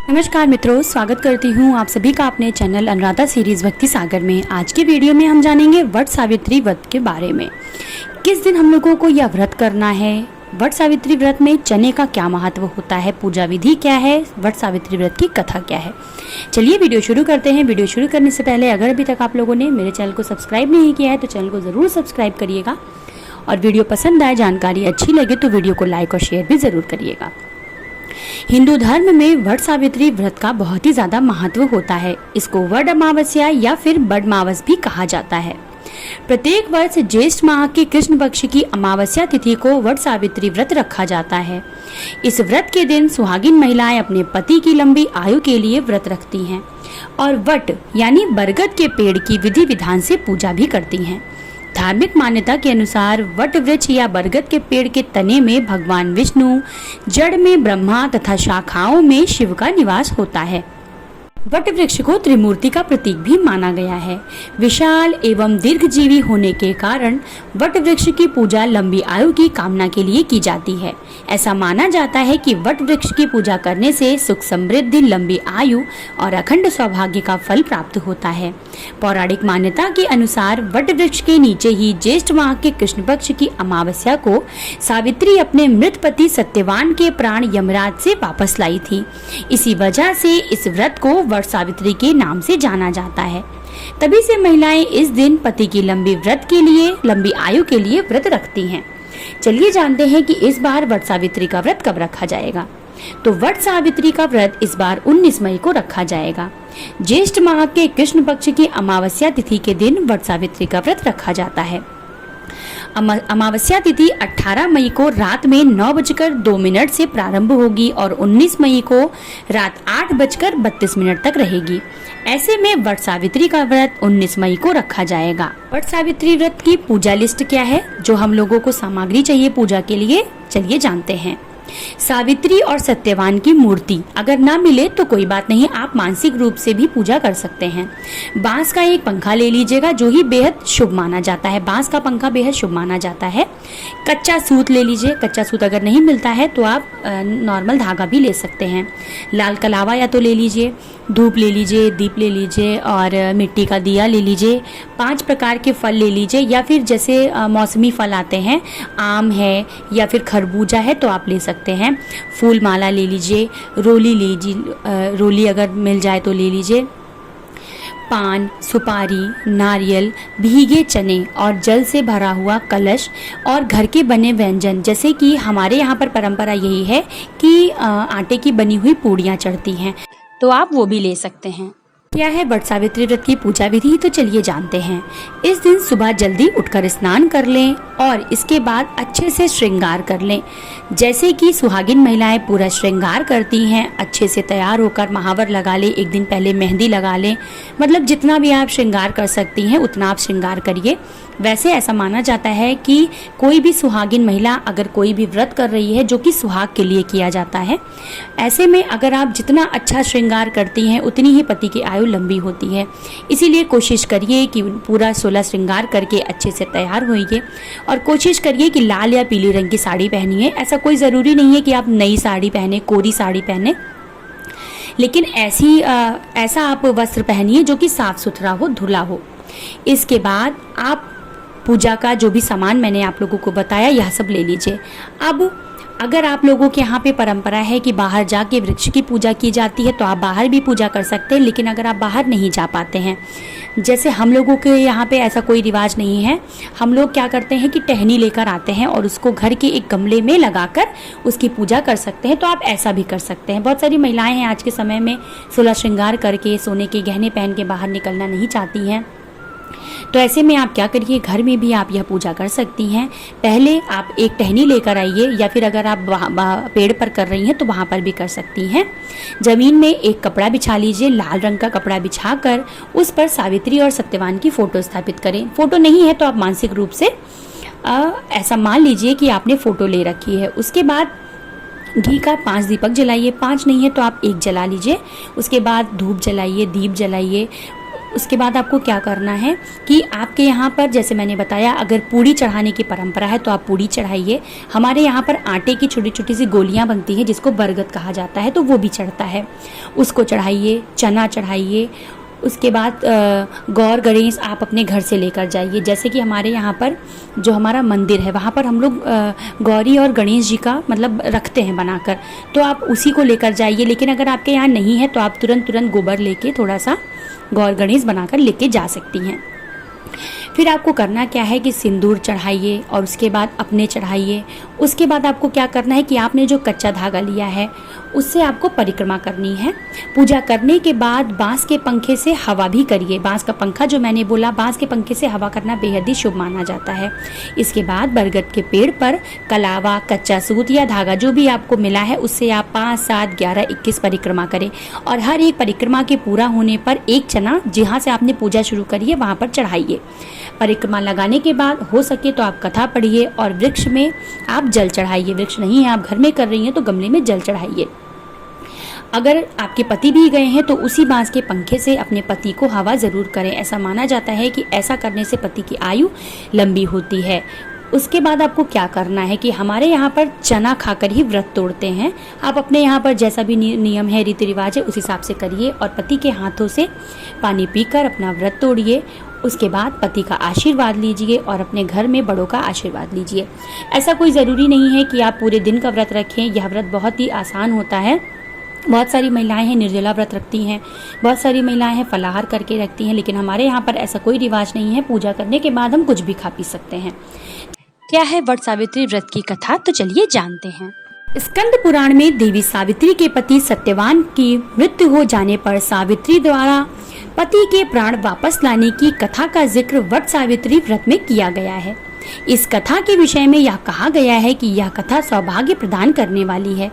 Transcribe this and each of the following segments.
नमस्कार मित्रों, स्वागत करती हूँ आप सभी का अपने चैनल अनुराधा सीरीज भक्ति सागर में। आज के वीडियो में हम जानेंगे वट सावित्री व्रत के बारे में। किस दिन हम लोगों को यह व्रत करना है, वट सावित्री व्रत में चने का क्या महत्व होता है, पूजा विधि क्या है, वट सावित्री व्रत की कथा क्या है। चलिए वीडियो शुरू करते हैं। वीडियो शुरू करने से पहले अगर अभी तक आप लोगों ने मेरे चैनल को सब्सक्राइब नहीं किया है तो चैनल को ज़रूर सब्सक्राइब करिएगा, और वीडियो पसंद आए, जानकारी अच्छी लगे तो वीडियो को लाइक और शेयर भी ज़रूर करिएगा। हिंदू धर्म में वट सावित्री व्रत का बहुत ही ज़्यादा महत्व होता है। इसको वड अमावस्या या फिर बडमावस भी कहा जाता है। प्रत्येक वर्ष ज्येष्ठ माह के कृष्ण पक्ष की अमावस्या तिथि को वट सावित्री व्रत रखा जाता है। इस व्रत के दिन सुहागिन महिलाएं अपने पति की लंबी आयु के लिए व्रत रखती हैं और वट यानी बरगद के पेड़ की विधि विधान से पूजा भी करती हैं। धार्मिक मान्यता के अनुसार वट वृक्ष या बरगद के पेड़ के तने में भगवान विष्णु, जड़ में ब्रह्मा तथा शाखाओं में शिव का निवास होता है। वट वृक्ष को त्रिमूर्ति का प्रतीक भी माना गया है। विशाल एवं दीर्घजीवी होने के कारण वट वृक्ष की पूजा लंबी आयु की कामना के लिए की जाती है। ऐसा माना जाता है कि वट वृक्ष की पूजा करने से सुख समृद्धि, लंबी आयु और अखंड सौभाग्य का फल प्राप्त होता है। पौराणिक मान्यता के अनुसार वट वृक्ष के नीचे ही ज्येष्ठ माह के कृष्ण पक्ष की अमावस्या को सावित्री अपने मृत पति सत्यवान के प्राण यमराज से वापस लाई थी। इसी वजह से इस व्रत को वट सावित्री के नाम से जाना जाता है। तभी से महिलाएं इस दिन पति की लंबी आयु के लिए व्रत रखती हैं। चलिए जानते हैं कि इस बार वट सावित्री का व्रत कब रखा जाएगा। तो वट सावित्री का व्रत इस बार 19 मई को रखा जाएगा। ज्येष्ठ माह के कृष्ण पक्ष की अमावस्या तिथि के दिन वट सावित्री का व्रत रखा जाता है। अमावस्या तिथि 18 मई को रात में 9:02 से प्रारंभ होगी और 19 मई को रात 8:32 तक रहेगी। ऐसे में वट सावित्री का व्रत 19 मई को रखा जाएगा। वट सावित्री व्रत की पूजा लिस्ट क्या है, जो हम लोगों को सामग्री चाहिए पूजा के लिए, चलिए जानते हैं। सावित्री और सत्यवान की मूर्ति अगर ना मिले तो कोई बात नहीं, आप मानसिक रूप से भी पूजा कर सकते हैं। बांस का एक पंखा ले लीजिएगा, जो ही बेहद शुभ माना जाता है। बांस का पंखा बेहद शुभ माना जाता है। कच्चा सूत ले लीजिए। कच्चा सूत अगर नहीं मिलता है तो आप नॉर्मल धागा भी ले सकते हैं। लाल कलावा या तो ले लीजिए, धूप ले लीजिए, दीप ले लीजिए और मिट्टी का दिया ले लीजिए। 5 प्रकार के फल ले लीजिए, या फिर जैसे मौसमी फल आते हैं, आम है या फिर खरबूजा है तो आप ले सकते हैं। फूल माला ले लीजिए, रोली लीजिए, रोली अगर मिल जाए तो ले लीजिए। पान, सुपारी, नारियल, भीगे चने और जल से भरा हुआ कलश और घर के बने व्यंजन, जैसे कि हमारे यहाँ पर परंपरा यही है कि आटे की बनी हुई पूड़ियाँ चढ़ती हैं, तो आप वो भी ले सकते हैं। क्या है वट सावित्री व्रत की पूजा विधि, तो चलिए जानते हैं। इस दिन सुबह जल्दी उठकर स्नान कर लें और इसके बाद अच्छे से श्रृंगार कर लें। जैसे कि सुहागिन महिलाएं पूरा श्रृंगार करती हैं, अच्छे से तैयार होकर महावर लगा लें, एक दिन पहले मेहंदी लगा लें। मतलब जितना भी आप श्रृंगार कर सकती हैं उतना आप श्रृंगार करिए। वैसे ऐसा माना जाता है कि कोई भी सुहागिन महिला अगर कोई भी व्रत कर रही है, जो कि सुहाग के लिए किया जाता है, ऐसे में अगर आप जितना अच्छा श्रृंगार करती हैं उतनी ही पति की आयु लंबी होती है। इसीलिए कोशिश करिए कि पूरा 16 श्रृंगार करके अच्छे से तैयार होइए और कोशिश करिए कि लाल या पीली रंग की साड़ी पहनिए। ऐसा कोई ज़रूरी नहीं है कि आप नई साड़ी पहने, कोरी साड़ी पहने, लेकिन ऐसा आप वस्त्र पहनिए जो कि साफ सुथरा हो, धुला हो। इसके बाद आप पूजा का जो भी सामान मैंने आप लोगों को बताया, यह सब ले लीजिए। अब अगर आप लोगों के यहाँ पे परंपरा है कि बाहर जाके वृक्ष की पूजा की जाती है तो आप बाहर भी पूजा कर सकते हैं, लेकिन अगर आप बाहर नहीं जा पाते हैं, जैसे हम लोगों के यहाँ पे ऐसा कोई रिवाज नहीं है, हम लोग क्या करते हैं कि टहनी लेकर आते हैं और उसको घर के एक गमले में लगाकर उसकी पूजा कर सकते हैं, तो आप ऐसा भी कर सकते हैं। बहुत सारी महिलाएं हैं आज के समय में 16 श्रृंगार करके सोने के गहने पहन के बाहर निकलना नहीं चाहती हैं, तो ऐसे में आप क्या करिए, घर में भी आप यह पूजा कर सकती हैं। पहले आप एक टहनी लेकर आइए, या फिर अगर आप पेड़ पर कर रही हैं तो वहाँ पर भी कर सकती हैं। ज़मीन में एक कपड़ा बिछा लीजिए, लाल रंग का कपड़ा बिछाकर उस पर सावित्री और सत्यवान की फ़ोटो स्थापित करें। फ़ोटो नहीं है तो आप मानसिक रूप से ऐसा मान लीजिए कि आपने फ़ोटो ले रखी है। उसके बाद घी का 5 दीपक जलाइए, 5 नहीं है तो आप 1 जला लीजिए। उसके बाद धूप जलाइए, दीप जलाइए। उसके बाद आपको क्या करना है कि आपके यहाँ पर जैसे मैंने बताया, अगर पूड़ी चढ़ाने की परंपरा है तो आप पूड़ी चढ़ाइए। हमारे यहाँ पर आटे की छोटी छोटी सी गोलियाँ बनती हैं जिसको बरगद कहा जाता है, तो वो भी चढ़ता है, उसको चढ़ाइए। चना चढ़ाइए। उसके बाद गौर गणेश आप अपने घर से लेकर जाइए। जैसे कि हमारे यहाँ पर जो हमारा मंदिर है वहाँ पर हम लोग गौरी और गणेश जी का मतलब रखते हैं बनाकर, तो आप उसी को लेकर जाइए। लेकिन अगर आपके यहाँ नहीं है तो आप तुरंत गोबर लेके थोड़ा सा गौर गणेश बनाकर लेके जा सकती हैं। फिर आपको करना क्या है कि सिंदूर चढ़ाइए और उसके बाद अपने चढ़ाइए। उसके बाद आपको क्या करना है कि आपने जो कच्चा धागा लिया है उससे आपको परिक्रमा करनी है। पूजा करने के बाद बांस के पंखे से हवा भी करिए। बांस का पंखा जो मैंने बोला, बांस के पंखे से हवा करना बेहद ही शुभ माना जाता है। इसके बाद बरगद के पेड़ पर कलावा, कच्चा सूत या धागा जो भी आपको मिला है उससे आप 5, 7, 11, 21 परिक्रमा करें और हर एक परिक्रमा के पूरा होने पर एक चना जहाँ से आपने पूजा शुरू करी है वहाँ पर चढ़ाइए। परिक्रमा लगाने के बाद हो सके तो आप कथा पढ़िए और वृक्ष में आप जल चढ़ाइए। वृक्ष नहीं है, आप घर में कर रही हैं तो गमले में जल चढ़ाइए। अगर आपके पति भी गए हैं तो उसी बांस के पंखे से अपने पति को हवा जरूर करें। ऐसा माना जाता है कि ऐसा करने से पति की आयु लंबी होती है। उसके बाद आपको क्या करना है कि हमारे यहाँ पर चना खाकर ही व्रत तोड़ते हैं। आप अपने यहाँ पर जैसा भी नियम है, रीति रिवाज है, उस हिसाब से करिए और पति के हाथों से पानी पीकर अपना व्रत तोड़िए। उसके बाद पति का आशीर्वाद लीजिए और अपने घर में बड़ों का आशीर्वाद लीजिए। ऐसा कोई ज़रूरी नहीं है कि आप पूरे दिन का व्रत रखें। यह व्रत बहुत ही आसान होता है। बहुत सारी महिलाएं हैं निर्जला व्रत रखती हैं, बहुत सारी महिलाएं हैं फलाहार करके रखती हैं, लेकिन हमारे यहाँ पर ऐसा कोई रिवाज नहीं है। पूजा करने के बाद हम कुछ भी खा पी सकते हैं। क्या है वट सावित्री व्रत की कथा, तो चलिए जानते हैं। स्कंद पुराण में देवी सावित्री के पति सत्यवान की मृत्यु हो जाने पर सावित्री द्वारा पति के प्राण वापस लाने की कथा का जिक्र वट सावित्री व्रत में किया गया है। इस कथा के विषय में यह कहा गया है कि यह कथा सौभाग्य प्रदान करने वाली है,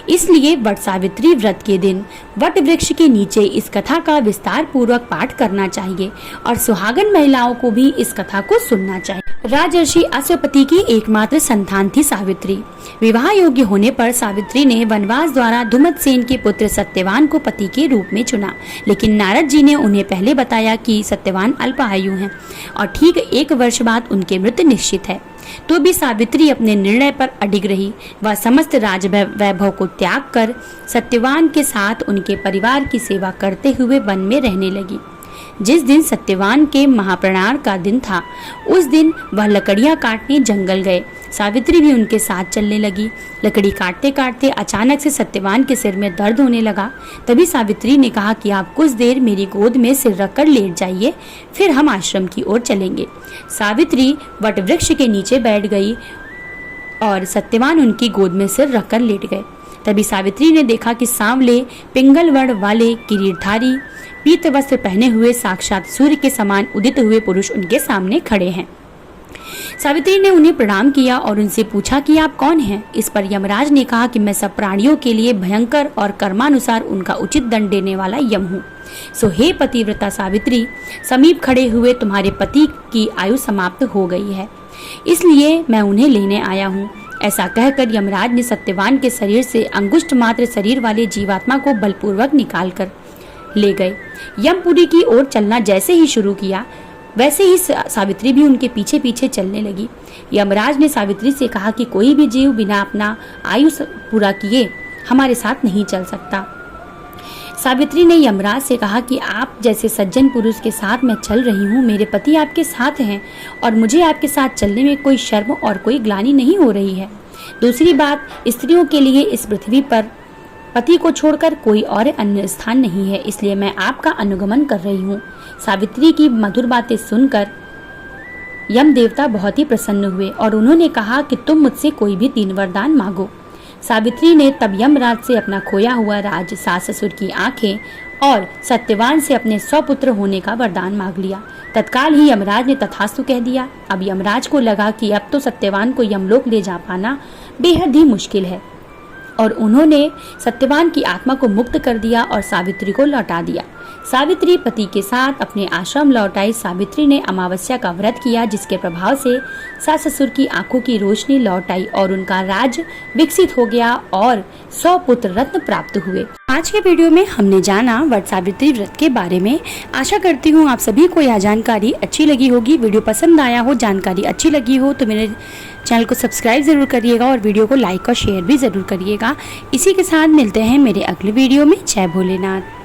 इसलिए वट सावित्री व्रत के दिन वट वृक्ष के नीचे इस कथा का विस्तार पूर्वक पाठ करना चाहिए और सुहागन महिलाओं को भी इस कथा को सुनना चाहिए। राजर्षि अश्वपति की एकमात्र संतान थी सावित्री। विवाह योग्य होने पर सावित्री ने वनवास द्वारा धुमतसेन के पुत्र सत्यवान को पति के रूप में चुना, लेकिन नारद जी ने उन्हें पहले बताया कि सत्यवान अल्पायु हैं और ठीक 1 वर्ष बाद उनकी मृत्यु निश्चित है। तो भी सावित्री अपने निर्णय पर अडिग रही। वह समस्त राज वैभव को त्याग कर सत्यवान के साथ उनके परिवार की सेवा करते हुए वन में रहने लगी। जिस दिन सत्यवान के महाप्रयाण का दिन था उस दिन वह लकड़ियां काटने जंगल गए। सावित्री भी उनके साथ चलने लगी। लकड़ी काटते काटते अचानक से सत्यवान के सिर में दर्द होने लगा। तभी सावित्री ने कहा कि आप कुछ देर मेरी गोद में सिर रखकर लेट जाइए, फिर हम आश्रम की ओर चलेंगे। सावित्री वट वृक्ष के नीचे बैठ गई और सत्यवान उनकी गोद में सिर रखकर लेट गए। तभी सावित्री ने देखा कि सांवले पिंगल वर्ण वाले किरीटधारी पीत वस्त्र पहने हुए साक्षात सूर्य के समान उदित हुए पुरुष उनके सामने खड़े हैं। सावित्री ने उन्हें प्रणाम किया और उनसे पूछा कि आप कौन हैं। इस पर यमराज ने कहा कि मैं सब प्राणियों के लिए भयंकर और कर्मानुसार उनका उचित दंड देने वाला यम हूँ। सो हे पतिव्रता सावित्री, समीप खड़े हुए तुम्हारे पति की आयु समाप्त हो गई है, इसलिए मैं उन्हें लेने आया हूँ। ऐसा कहकर यमराज ने सत्यवान के शरीर से अंगुष्ठ मात्र शरीर वाले जीवात्मा को बलपूर्वक निकालकर ले गए। यमपुरी की ओर चलना जैसे ही शुरू किया वैसे ही सावित्री भी उनके पीछे पीछे चलने लगी। यमराज ने सावित्री से कहा कि कोई भी जीव बिना अपना आयु पूरा किए हमारे साथ नहीं चल सकता। सावित्री ने यमराज से कहा कि आप जैसे सज्जन पुरुष के साथ मैं चल रही हूँ, मेरे पति आपके साथ हैं और मुझे आपके साथ चलने में कोई शर्म और कोई ग्लानि नहीं हो रही है। दूसरी बात, स्त्रियों के लिए इस पृथ्वी पर पति को छोड़कर कोई और अन्य स्थान नहीं है, इसलिए मैं आपका अनुगमन कर रही हूँ। सावित्री की मधुर बातें सुनकर यम देवता बहुत ही प्रसन्न हुए और उन्होंने कहा कि तुम मुझसे कोई भी 3 वरदान मांगो। सावित्री ने तब यमराज से अपना खोया हुआ राज, सास ससुर की आंखें और सत्यवान से अपने 100 पुत्र होने का वरदान मांग लिया। तत्काल ही यमराज ने तथास्तु कह दिया। अब यमराज को लगा कि अब तो सत्यवान को यमलोक ले जा पाना बेहद ही मुश्किल है और उन्होंने सत्यवान की आत्मा को मुक्त कर दिया और सावित्री को लौटा दिया। सावित्री पति के साथ अपने आश्रम लौट आई। सावित्री ने अमावस्या का व्रत किया, जिसके प्रभाव से सास ससुर की आंखों की रोशनी लौट आई और उनका राज विकसित हो गया और 100 पुत्र रत्न प्राप्त हुए। आज के वीडियो में हमने जाना वट सावित्री व्रत के बारे में। आशा करती हूँ आप सभी को यह जानकारी अच्छी लगी होगी। वीडियो पसंद आया हो, जानकारी अच्छी लगी हो तो मेरे चैनल को सब्सक्राइब ज़रूर करिएगा और वीडियो को लाइक और शेयर भी ज़रूर करिएगा। इसी के साथ मिलते हैं मेरे अगले वीडियो में। जय भोलेनाथ।